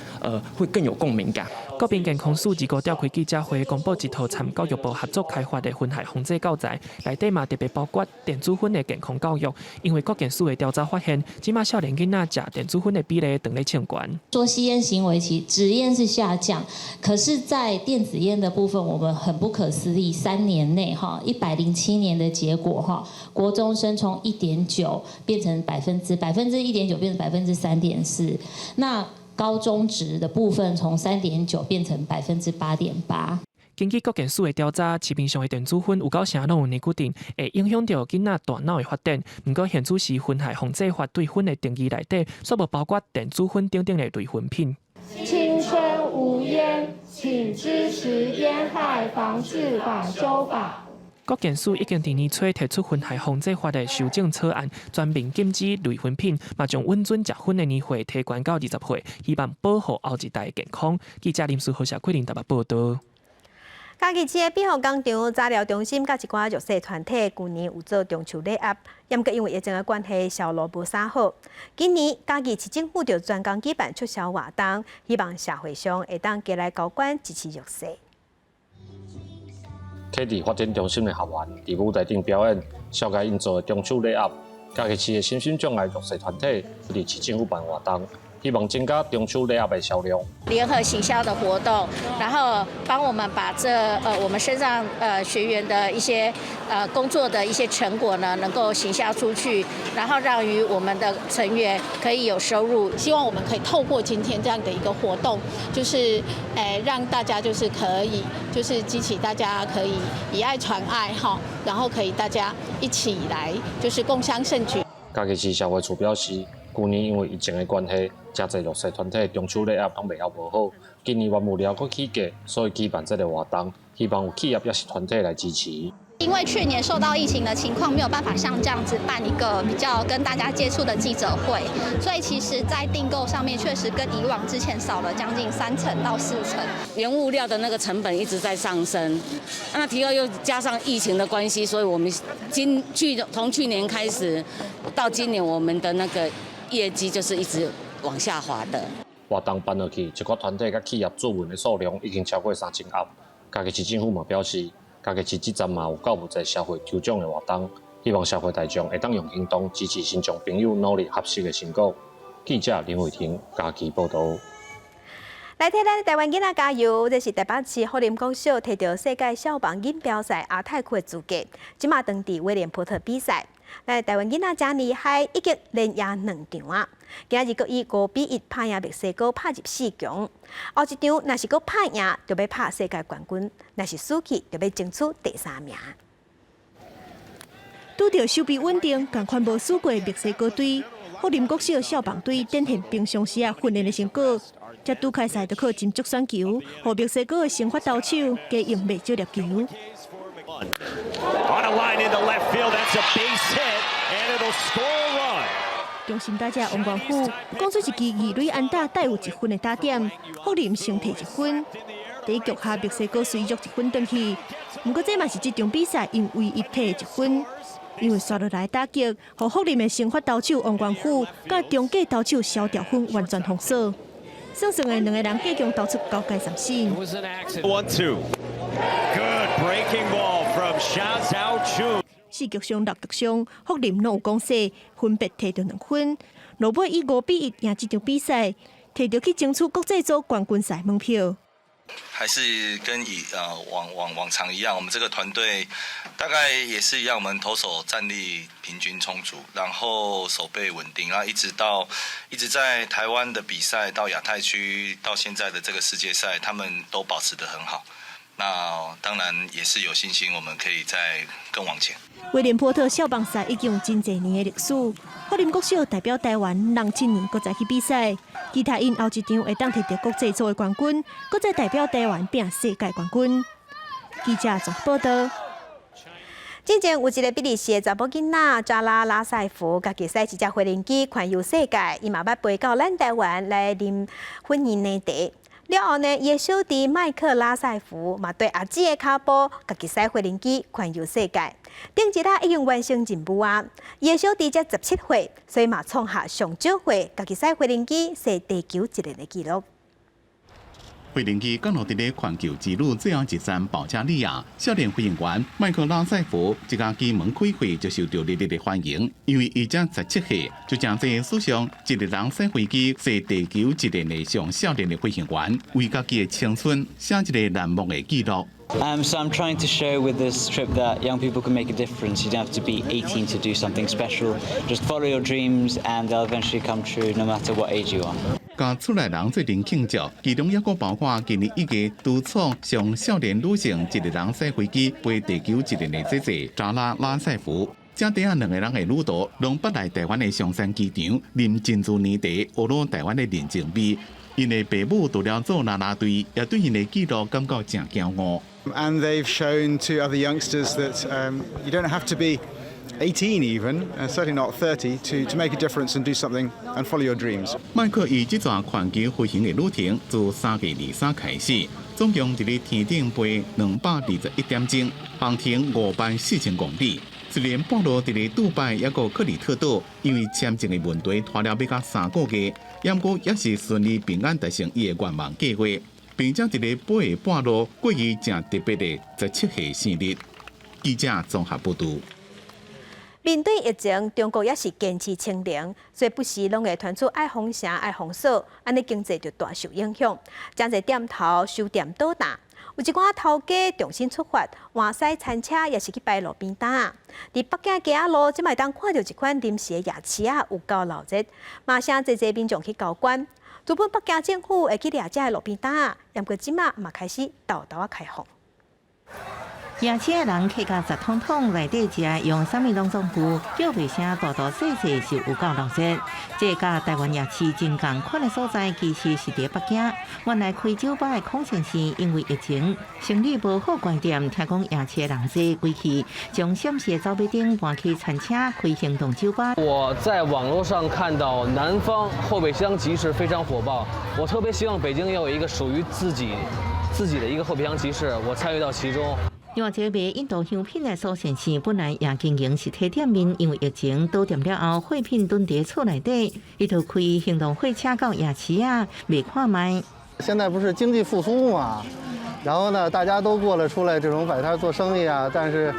会更有共鸣感。国民健康署2号召开记者会，公布一套参教育部合作开发的薰害防治教材，内底嘛特别包括电子薰的健康教育。因为国健署的调查发现，即马少年囡仔食电子薰的比例长咧升悬。说吸烟行为其纸烟是下降，可是，在电子烟的部分，我们很不可思议，3年内107年的结果国中生从1.9变成1.9变成3.4%，那高中职的部分从3.9变成8.8%。根据国健署的调查，市面上的电子薰有够成拢有尼古丁，会影响到囡仔大脑的发展。不过，现此时薰害防治法对薰的定义内底，却无包括电子薰等等的类薰品。青春无烟，请支持烟害防治法修法。国健署已经伫年初提出薰害防治法的修正草案，全面禁止类薰品，嘛将稳准食薰的年岁提悬到20岁，希望保护后一代的健康。记者林思豪、谢桂林台北报道。嘉义市的庇护工厂早疗中心，甲一寡弱势团体，去年有做中秋礼盒，不过因为疫情的关系，销路无啥好。今年嘉义市政府就专工举办促销活动，希望社会上会当加来高管支持弱势。启智发展中心的学员伫舞台顶表演，小解因做的中秋礼盒。嘉义市的身心障碍弱势团体伫市政府办活动，希望增加中秋礼盒的销量。联合行销的活动，然后帮我们把我们身上学员的一些工作的一些成果呢，能够行销出去，然后让于我们的成员可以有收入。希望我们可以透过今天这样的一个活动，就是让大家就是可以就是激起大家可以以爱传爱哈，然后可以大家一起来就是共襄盛举。嘉义市社会处表示，去年因为疫情的关系，真侪弱势团体中秋礼盒拢卖了无好，今年原物料佫起价，所以举办这个活动，希望有企业也是团体来支持。因为去年受到疫情的情况，没有办法像这样子办一个比较跟大家接触的记者会，所以其实在订购上面确实跟以往之前少了将近3成到4成。原物料的那个成本一直在上升，那提高又加上疫情的关系，所以我们从去年开始到今年，我们的那个业绩就是一直往下滑的。活动办落去，一个团体甲企业驻文的数量已经超过3000盒。嘉义市政府嘛表示，嘉义市这站嘛有够无在社会抽奖的活动，希望社会大众会当用行动支持新疆朋友努力合适的成果。记者林伟霆，嘉义报道。来替咱台湾囡仔加油！这是台北市福林国小摕到世界少棒锦标赛亚太区的资格，即马当地威廉波特比赛。咱台湾囡仔真厉害，已经连赢2场啊！今日佫以5比1拍赢墨西哥，拍入4强。后一场若是佫拍赢，就要拍世界冠军；若是输去，就要争取第3名。拄到手臂稳定、共款无输过墨西哥队，福林国小少棒队展现平常时训练的成果。才拄开赛就靠真足选球，互墨西哥的先发投手加用袂少粒球。中心打者王冠虎讲出一支2垒安打带有1分的打点，福林先摕1分。第一局下墨西哥随约1分转去，不过这嘛是这场比赛因唯一摕1分。因为刷落来打击，互福林的先发投手王冠虎甲中继投手萧兆芬完全封锁。胜胜的两个人计共投出9界3胜。 1-2. Good breaking ball from Xia Zhaochun. 4局上6得上，福林拢有攻势，分别摕到2分。罗尾以5-1赢这场比赛，摕到去争取国际组冠军赛门票。 还是跟往常一样，我们这个团队大概也是一样，我们投手战力平均充足，然后守备稳定，然后一直在台湾的比赛到亚太区到现在的这个世界赛，他们都保持得很好。那当然也是有信心，我们可以再更往前。威廉波特少棒赛已经有真侪年的历史，福林国小代表台湾07年搁再去比赛，期待因后一场会当摕到国际组的冠军，搁再代表台湾拼世界冠军。记者综合报道。之前有一个比利时的查某囡仔扎拉拉塞夫，家己驶一只飞轮机环游世界，伊嘛捌飞到咱台湾来啉婚姻内茶。 了后呢，伊的小弟麦克拉塞夫嘛对阿姊的脚步，家己驶飞轮机环游世界。顶一日已经完成任务啊！伊的小弟才17岁，所以嘛创下上少岁家己驶飞轮机驶地球一日的纪录。 飞轮机降落伫咧环球之路最后一站保加利亚，少年飞行员麦克拉塞夫一架机门开会就受到热烈的欢迎，因为伊才17岁，就将这史上一个人驶飞机驶地球一日的上少年的飞行员，为家己的青春写一个难忘的纪录。 So I'm trying to show with this trip that young people can make a difference. You don't have to be 18 to do something special. Just follow your dreams and they'll eventually come true no matter what age you are. 甲出来人做阵庆祝，其中也个包括今年一个独创上少年女性一个人驶飞机飞地球一日的姐姐扎拉拉塞夫。这底下2个人的旅途，拢捌来台湾的松山机场啉珍珠奶茶，学攞台湾的人情味。因的爸母除了做啦啦队，也对因的纪录感到真骄傲。 And they've shown to other youngsters that you don't have to be 18 even, certainly not 30, to make a difference and do something and follow your dreams. 麦克以这段环球飞行的旅程自3月23开始，总共伫咧天顶飞221点钟，航程54000公里。虽然半路伫咧杜拜也个克里特岛，因为签证的问题拖了要到3个月，不过也是顺利平安达成伊的愿望计划。 并且伫咧飞的半路过伊正特别的17岁生日。记者综合报道。面对疫情，中国也是坚持清零，所以不时拢会传出爱封城、爱封锁，安尼经济就大受影响。真侪店头收店倒大，有一寡头家重新出发，换驶餐车也是去摆路边摊啊。伫北京街仔路，即卖当看到一款临时的夜市啊，有够闹热，马上侪民众去交关。 日本北京政府会去掠这路边摊啊，不过即马嘛开始豆豆开放。夜市的人客家10桶桶内底食，用啥物拢总有，叫卖声大大细细是有够闹热。这甲台湾夜市真共款的所在，其实是伫北京。原来开酒吧的孔先生因为疫情生意无好关店，听讲夜市的人侪归去，将陕西的招牌店搬去餐车开行动酒吧。我在网络上看到南方后备箱集市非常火爆，我特别希望北京要有一个属于自己的一个后备箱集市，我参与到其中。 另外一个卖印度香品的苏先生，本来也经营实体店面，因为疫情倒店了后，货品囤伫厝内底，伊就开行动货车到夜市啊，卖看卖。现在不是经济复苏嘛，然后呢，大家都过了出来这种摆摊做生意啊，但是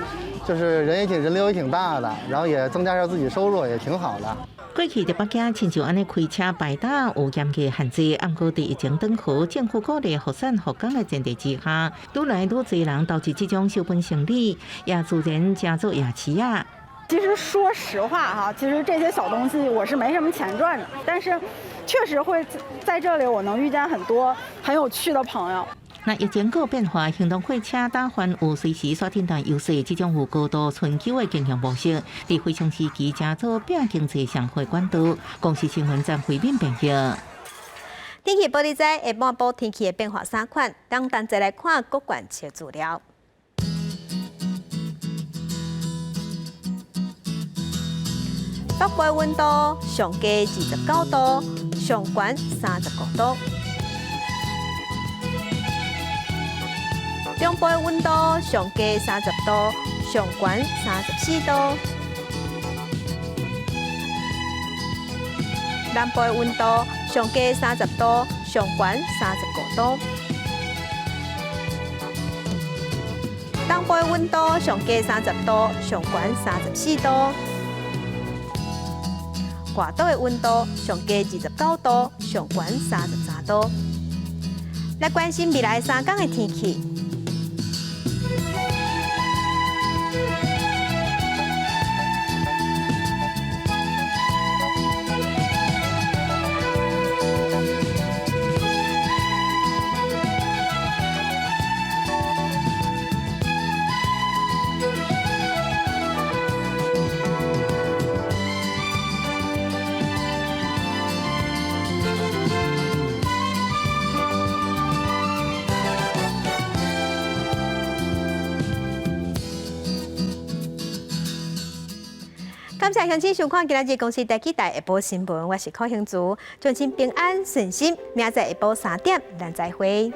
就是人流也挺大的，然后也增加一下自己收入，也挺好的。 过去伫北京，亲像安尼开车摆摊有严格限制，不过伫疫情等候，政府鼓励复产复工的前提之下，愈来愈多人投资这种小本生意，也自然加做夜市啊。其实说实话哈，其实这些小东西我是没什么钱赚的，但是确实会在这里我能遇见很多很有趣的朋友。 那疫情有变化，行动货车打翻有随时所订单优势，这种有高度春秋的经营模式，伫非常时期加做变经济上会管道，公司新闻站回面变热。天气报你知，下半部天气的变化3款，当咱再来看各县市的资料。北部温度上低29度，上悬35度。 中部温度上低30度，上悬34度；南部温度上低30度，上悬35度。东北温度上低30度，上悬34度。外岛的温度上低29度，上悬33度。来关心未来3天的天气。感谢乡亲收看今日公司台记台下晡新闻，我是柯兴竹，祝您平安顺心，明仔下晡3点咱再会。